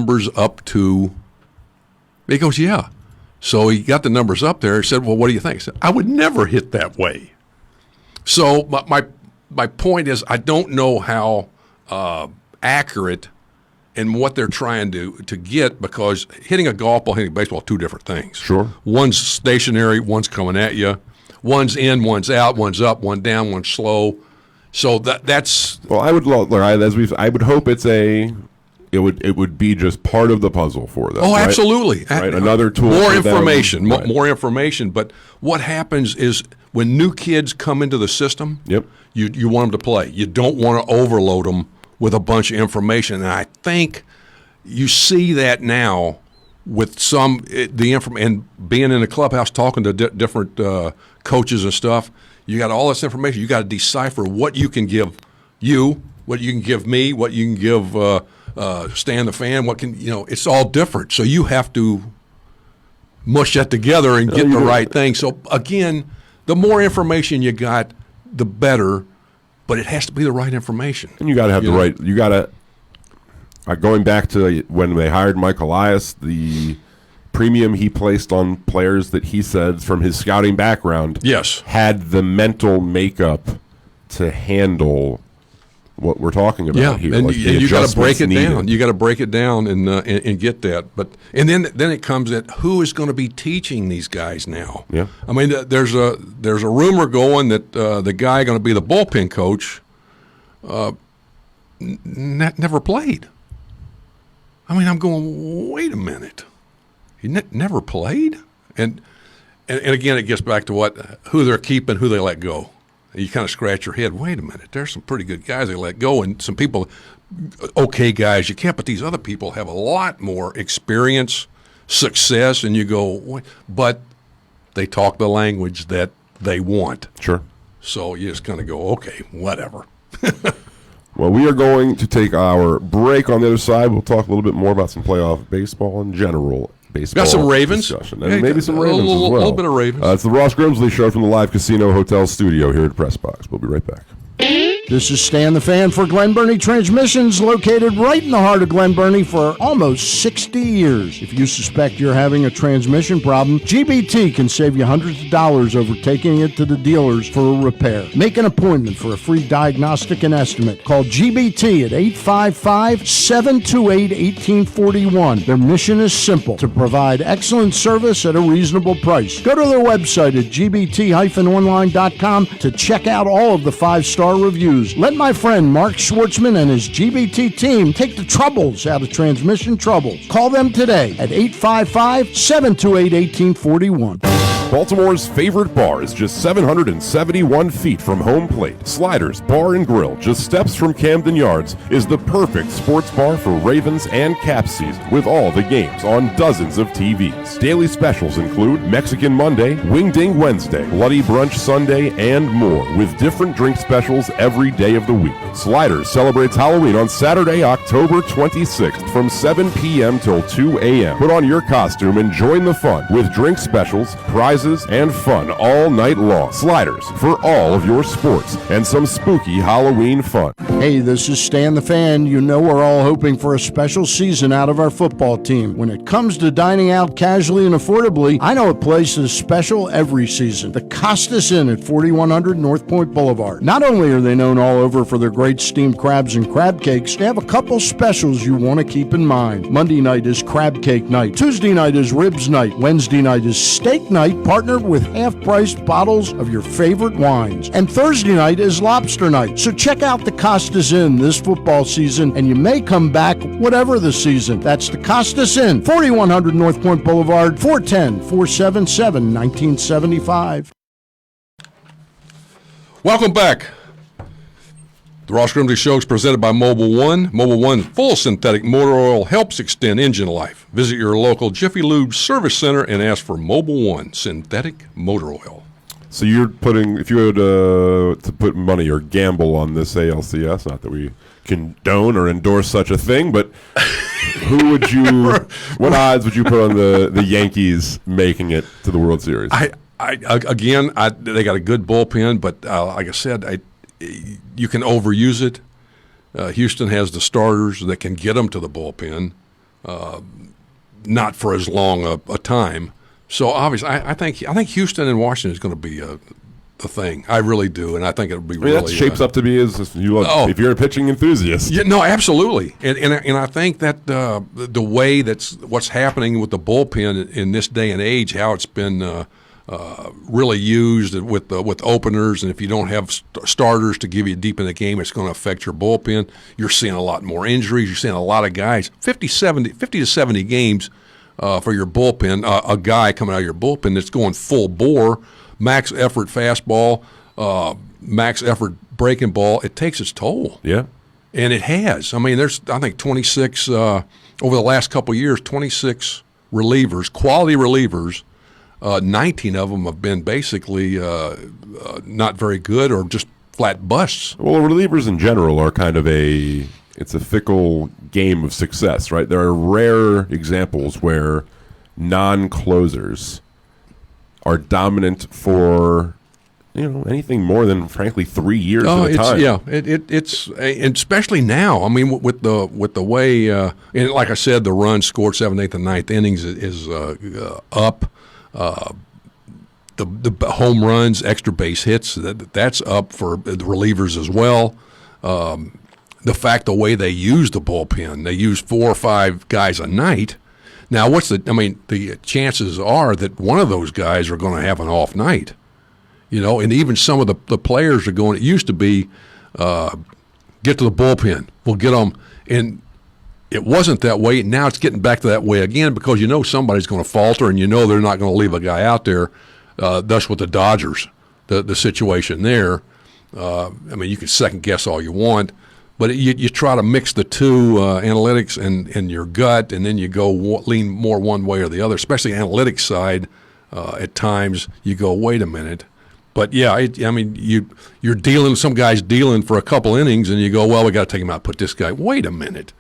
numbers up to? He goes, yeah. So he got the numbers up there. He said, well, what do you think? I said, I would never hit that way. So my point is, I don't know how accurate and what they're trying to get, because hitting a golf ball, hitting a baseball, two different things. Sure. One's stationary, one's coming at you. One's in, one's out, one's up, one down, one's slow. So that's. Well, I would hope it would be just part of the puzzle for them. Oh, right? absolutely. Right? Another tool. More information. Right. More information. But what happens is when new kids come into the system, yep, you want them to play. You don't want to overload them with a bunch of information. And I think you see that now with and being in the clubhouse talking to different coaches and stuff. You got all this information. You got to decipher what you can give you, what you can give me, what you can give Stan the fan. It's all different. So you have to mush that together and get the right thing. So again, the more information you got, the better. But it has to be the right information. And you got to have the right. You got to. Going back to when they hired Mike Elias, the premium he placed on players that he said from his scouting background, yes, had the mental makeup to handle what we're talking about here. And like you got to break it needed. down. You got to break it down and get that. And then it comes at who is going to be teaching these guys now. Yeah, I mean, there's a rumor going that the guy going to be the bullpen coach never played. I mean, I'm going, wait a minute, he never played, and again, it gets back to who they're keeping, who they let go. You kind of scratch your head. Wait a minute. There's some pretty good guys they let go, and some people, okay guys, you can't. But these other people have a lot more experience, success, and you go, but they talk the language that they want. Sure. So you just kind of go, okay, whatever. Well, we are going to take our break. On the other side, we'll talk a little bit more about some playoff baseball in general. Baseball got some Ravens. Discussion. And maybe some Ravens as well. A little bit of Ravens. It's the Ross Grimsley Show from the Live Casino Hotel Studio here at Press Box. We'll be right back. This is Stan the Fan for Glen Burnie Transmissions, located right in the heart of Glen Burnie for almost 60 years. If you suspect you're having a transmission problem, GBT can save you hundreds of dollars over taking it to the dealers for a repair. Make an appointment for a free diagnostic and estimate. Call GBT at 855-728-1841. Their mission is simple: to provide excellent service at a reasonable price. Go to their website at gbt-online.com to check out all of the 5-star reviews. Let my friend Mark Schwartzman and his GBT team take the troubles out of transmission troubles. Call them today at 855-728-1841. Baltimore's favorite bar is just 771 feet from home plate. Sliders Bar and Grill, just steps from Camden Yards, is the perfect sports bar for Ravens and Caps season, with all the games on dozens of TVs. Daily specials include Mexican Monday, Wing Ding Wednesday, Bloody Brunch Sunday, and more, with different drink specials every day of the week. Sliders celebrates Halloween on Saturday, October 26th from 7 p.m. till 2 a.m. Put on your costume and join the fun with drink specials, prizes, and fun all night long. Sliders for all of your sports and some spooky Halloween fun. Hey, this is Stan the Fan. You know we're all hoping for a special season out of our football team. When it comes to dining out casually and affordably, I know a place that's special every season. The Costas Inn at 4100 North Point Boulevard. Not only are they known all over for their great steamed crabs and crab cakes, they have a couple specials you want to keep in mind. Monday night is crab cake night. Tuesday night is ribs night. Wednesday night is steak night, partnered with half-priced bottles of your favorite wines. And Thursday night is lobster night. So check out the Costas Inn this football season, and you may come back whatever the season. That's the Costas Inn, 4100 North Point Boulevard, 410-477-1975. Welcome back. The Ross Grimsley Show is presented by Mobile One. Mobile One full synthetic motor oil helps extend engine life. Visit your local Jiffy Lube service center and ask for Mobile One synthetic motor oil. So you're putting, if you had to put money or gamble on this ALCS, not that we condone or endorse such a thing, but who would you, what odds would you put on the Yankees making it to the World Series? They got a good bullpen, but like I said, you can overuse it. Houston has the starters that can get them to the bullpen. not for as long a time. So obviously, I think Houston and Washington is going to be a thing. I really do, and I think it'll be really. That shapes up to be as you love. If you're a pitching enthusiast, yeah, no, absolutely, and I think that the way that's what's happening with the bullpen in this day and age, how it's been really used with openers, and if you don't have starters to give you deep in the game, it's going to affect your bullpen. You're seeing a lot more injuries. You're seeing a lot of guys 50 to 70 games for your bullpen. A guy coming out of your bullpen that's going full bore. Max effort fastball, max effort breaking ball, it takes its toll. Yeah. And it has. I mean, there's, I think, 26, over the last couple of years, 26 relievers, quality relievers. 19 of them have been basically not very good or just flat busts. Well, relievers in general are kind of it's a fickle game of success, right? There are rare examples where non-closers are dominant for anything more than frankly 3 years at a time. Yeah, it's and especially now. I mean, with the way and like I said, the run scored 7th, 8th, and 9th innings is up. The home runs, extra base hits, that's up for the relievers as well. The fact the way they use the bullpen, they use 4 or 5 guys a night. Now, the chances are that one of those guys are going to have an off night, and even some of the players are going, it used to be get to the bullpen, we'll get them, and it wasn't that way. Now it's getting back to that way again because somebody's going to falter and they're not going to leave a guy out there. Thus with the Dodgers, the situation there. You can second guess all you want. But you try to mix the two, analytics and your gut, and then you go lean more one way or the other, especially analytics side. At times you go, wait a minute. But, yeah, you're dealing – some guy's dealing for a couple innings, and you go, well, we got to take him out and put this guy. Wait a minute.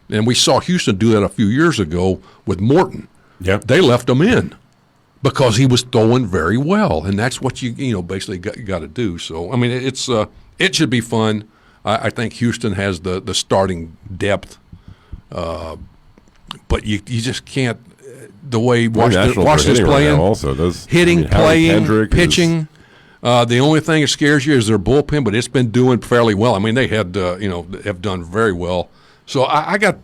And we saw Houston do that a few years ago with Morton. Yeah. They left him in because he was throwing very well, and that's what you basically got to do. So, it should be fun. I think Houston has the starting depth, but you just can't. The way Washington's playing, also hitting, playing, pitching. The only thing that scares you is their bullpen, but it's been doing fairly well. I mean, they had have done very well. So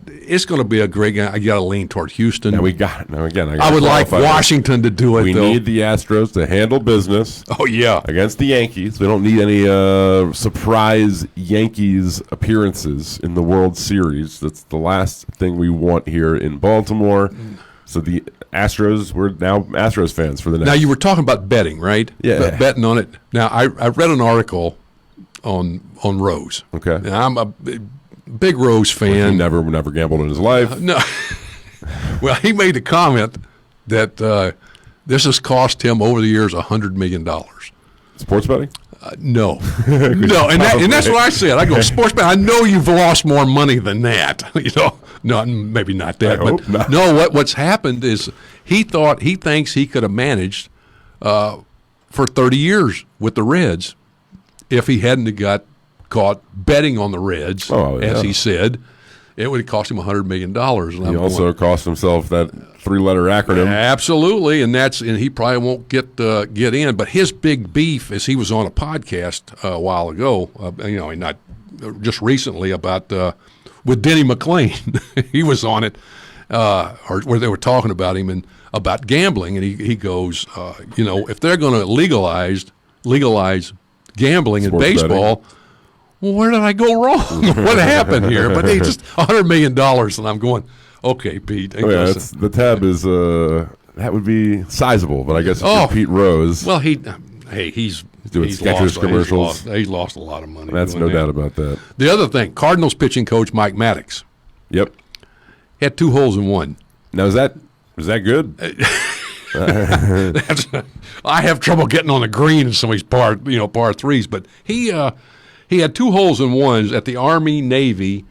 it's going to be a great game. I got to lean toward Houston. I would like Washington to do it. We need the Astros to handle business. Oh yeah, against the Yankees. We don't need any surprise Yankees appearances in the World Series. That's the last thing we want here in Baltimore. So the Astros, we're now Astros fans for the next. Now you were talking about betting, right? Yeah, betting on it. Now I read an article on Rose. Okay, now I'm a big Rose fan. He never gambled in his life. No. Well, he made the comment that this has cost him over the years $100 million. Sports betting? No, no, and that's what I said. I go, sports betting. I know you've lost more money than that. No, maybe not that, but not. No. What's happened is he thinks he could have managed for 30 years with the Reds if he hadn't have got caught betting on the Reds, as he said. It would have cost him $100 million. And he also cost himself that 3-letter acronym. Absolutely, and he probably won't get in. But his big beef is he was on a podcast a while ago, not just recently, about with Denny McClain. He was on it, or where they were talking about him and about gambling, and he goes, if they're going to legalize gambling in baseball. Betting. Well, where did I go wrong? What happened here? But they just $100 million, and I'm going, okay, Pete. The tab is that would be sizable, but I guess it's Pete Rose. Well, he's doing Skechers commercials. He's lost a lot of money. That's no doubt about that. The other thing, Cardinals pitching coach Mike Maddox. Yep. Had 2 holes in 1. Now is that good? I have trouble getting on the green in some of these par 3s, but he had 2 holes in 1s at the Army-Navy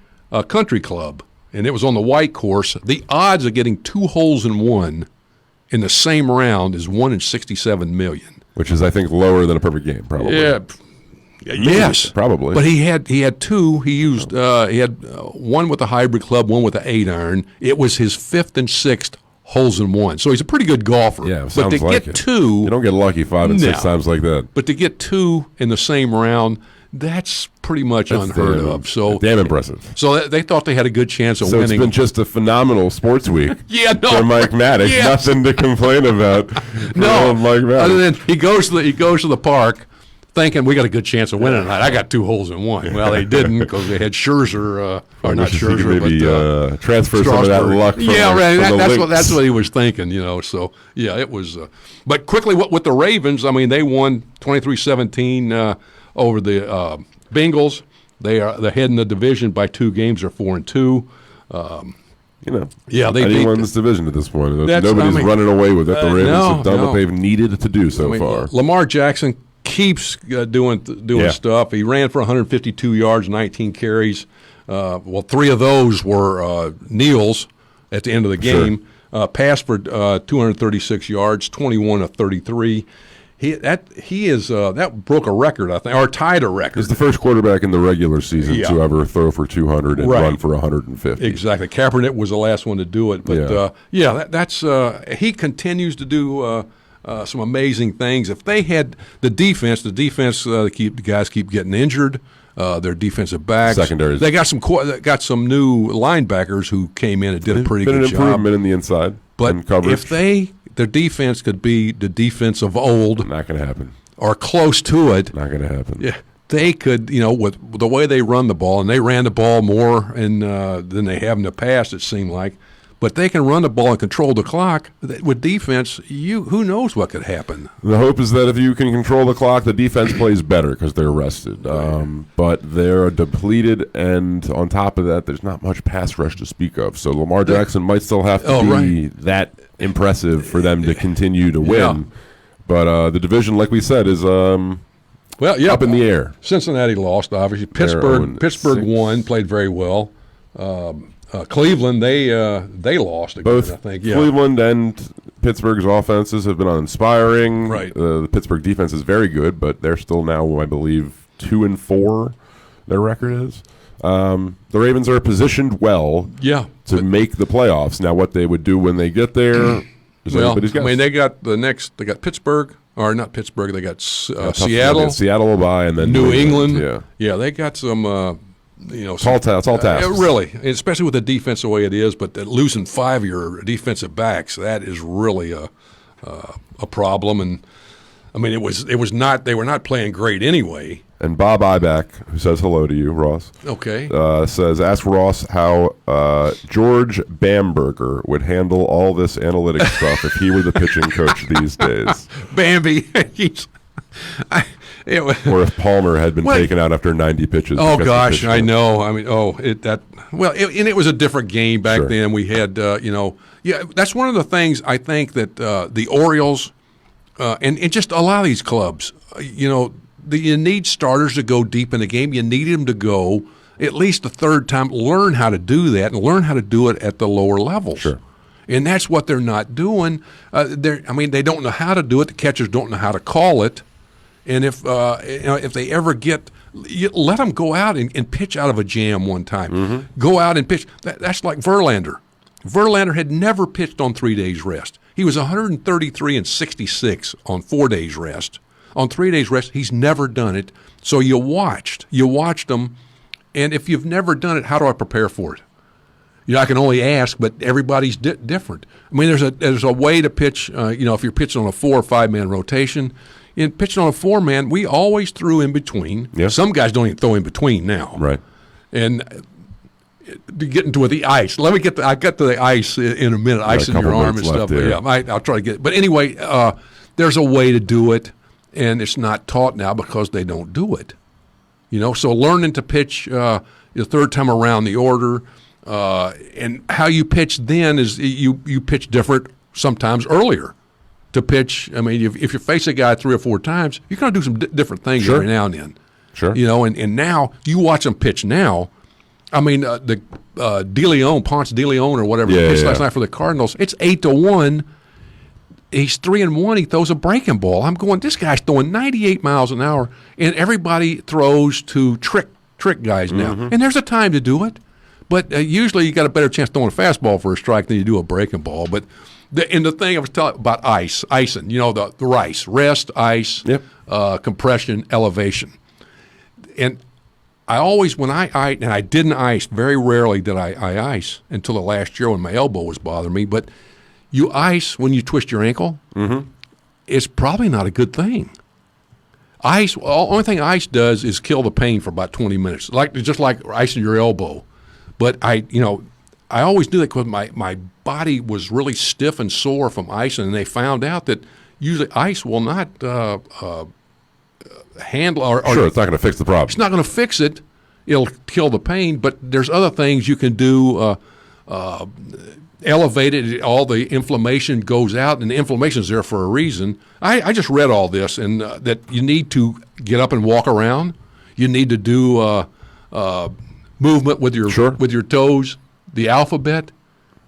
Country Club, and it was on the white course. The odds of getting 2 holes in 1 in the same round is 1 in 67 million. Which is, I think, lower than a perfect game, probably. Yeah, Yes, probably. But he had two. He used he had one with a hybrid club, one with an 8-iron. It was his 5th and 6th holes in one. So he's a pretty good golfer. Yeah, but sounds to like get it. two, You don't get lucky 5 and 6 times like that. But to get two in the same round, that's pretty much unheard of. So damn impressive. So they thought they had a good chance of So winning. it's been just a phenomenal sports week for Mike Maddox. Yeah. Nothing to complain about. No, Mike Maddox. other than he goes to the park thinking we got a good chance of winning tonight. I got 2 holes in one. Well, they didn't because they had Scherzer, or not Scherzer, maybe transfer some of that luck. From that's what he was thinking. So yeah, it was. But quickly, with the Ravens, I mean, they won 23-17 over the Bengals. They're heading the division by 2 games. They're 4-2. They anyone in this division at this point. Nobody's running away with it. The Ravens have done what they've needed to do so far. Lamar Jackson keeps doing stuff. He ran for 152 yards, 19 carries. 3 of those were kneels at the end of the game. Passed for 236 yards, 21 of 33. That broke a record, I think, or tied a record. He's the first quarterback in the regular season to ever throw for 200 and run for 150. Exactly. Kaepernick was the last one to do it, but that's he continues to do some amazing things. If they had the defense, the guys keep getting injured. Their defensive backs, secondaries. They got some new linebackers who came in and did a pretty good job. Been an improvement in the inside, but coverage. If their defense could be the defense of old, not going to happen, or close to it, not going to happen. Yeah, they could, with the way they run the ball, and they ran the ball more than they have in the past. It seemed like. But they can run the ball and control the clock. With defense, who knows what could happen. The hope is that if you can control the clock, the defense plays better because they're rested. But they're depleted, and on top of that, there's not much pass rush to speak of. So Lamar Jackson might still have to be that impressive for them to continue to win. Yeah. But the division, like we said, is up in the air. Cincinnati lost, obviously. Pittsburgh won, played very well. Cleveland, they lost again, both I think. Cleveland and Pittsburgh's offenses have been uninspiring. Right. The Pittsburgh defense is very good, but they're still now, I believe, 2-4. Their record is. The Ravens are positioned well to make the playoffs. Now, what they would do when they get there is anybody's guess. I mean, they got Pittsburgh, or not Pittsburgh. They got Seattle. Seattle will buy, and then New England. Yeah, they got some. It's all tasks. Really, especially with the defense the way it is, but losing 5 of your defensive backs, that is really a problem. And I mean, it was not. They were not playing great anyway. And Bob Iback, who says hello to you, Ross. Okay. Says, ask Ross how George Bamberger would handle all this analytic stuff if he were the pitching coach these days. Bambi, or if Palmer had been taken out after 90 pitches. Oh gosh, I know. I mean, it was a different game back then. We had, that's one of the things I think that the Orioles and just a lot of these clubs, you need starters to go deep in the game. You need them to go at least the third time, learn how to do that, and learn how to do it at the lower levels. Sure. And that's what they're not doing. They don't know how to do it. The catchers don't know how to call it. And if they ever let them go out and pitch out of a jam one time. Mm-hmm. Go out and pitch. That's like Verlander. Verlander had never pitched on 3 days rest. He was 133 and 66 on 4 days rest. On 3 days rest, he's never done it. So you watched them, and if you've never done it, how do I prepare for it? I can only ask, but everybody's different. I mean, there's a way to pitch. If you're pitching on a 4 or 5 man rotation. In pitching on a 4-man, we always threw in between. Yeah. Some guys don't even throw in between now. Right. And getting to the ice. I get to the ice in a minute, ice in your arm and stuff. I'll try to get it. But anyway, there's a way to do it, and it's not taught now because they don't do it. So learning to pitch the third time around the order, and how you pitch then is you pitch different sometimes earlier. To pitch, I mean, if you face a guy 3 or 4 times, you're going to do some different things every now and then. Sure. And now you watch them pitch now. I mean, the Ponce de Leon or whatever pitched last night for the Cardinals. It's 8-1. he's 3-1. He throws a breaking ball. I'm going, this guy's throwing 98 miles an hour, and everybody throws to trick guys now. And there's a time to do it, but usually you got a better chance throwing a fastball for a strike than you do a breaking ball. But the thing I was talking about icing, the rice, rest, ice, compression, elevation. And I always, when and I didn't ice, very rarely did I ice until the last year when my elbow was bothering me, but you ice when you twist your ankle, it's probably not a good thing. Ice, the only thing ice does is kill the pain for about 20 minutes, just like icing your elbow. But I always do that because my body was really stiff and sore from icing, and they found out that usually ice will not handle or sure, it's not going to fix the problem. It's not going to fix it. It'll kill the pain, but there's other things you can do. Elevate it, all the inflammation goes out, and the inflammation's there for a reason. I just read all this, and that you need to get up and walk around. You need to do movement with your toes, the alphabet,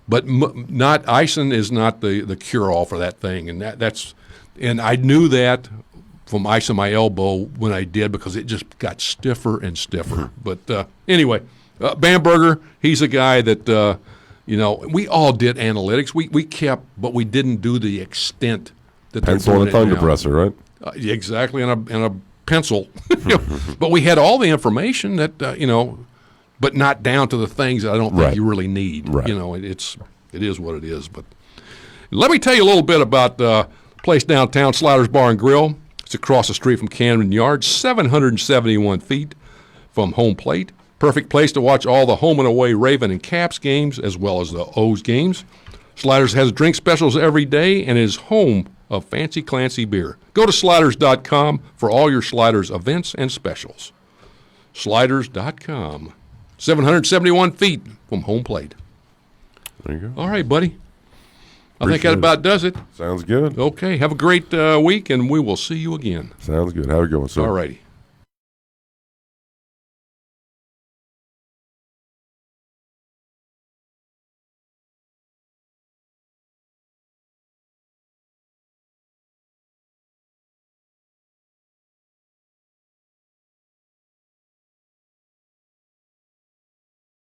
but not icing is not the cure-all for that thing, and I knew that from icing my elbow when I did because it just got stiffer and stiffer. But anyway, Bamberger, he's a guy that. We all did analytics. We kept, but we didn't do the extent that pencil and a thumb depressor, right? Exactly, and a pencil. But we had all the information that but not down to the things that I don't think you really need. Right. It is what it is. But let me tell you a little bit about the place downtown, Sliders Bar and Grill. It's across the street from Camden Yards, 771 feet from home plate. Perfect place to watch all the home and away Raven and Caps games as well as the O's games. Sliders has drink specials every day and is home of Fancy Clancy beer. Go to sliders.com for all your Sliders events and specials. Sliders.com. 771 feet from home plate. There you go. All right, buddy. I think that about does it. Sounds good. Okay. Have a great week, and we will see you again. Sounds good. Have a good one, sir. All righty.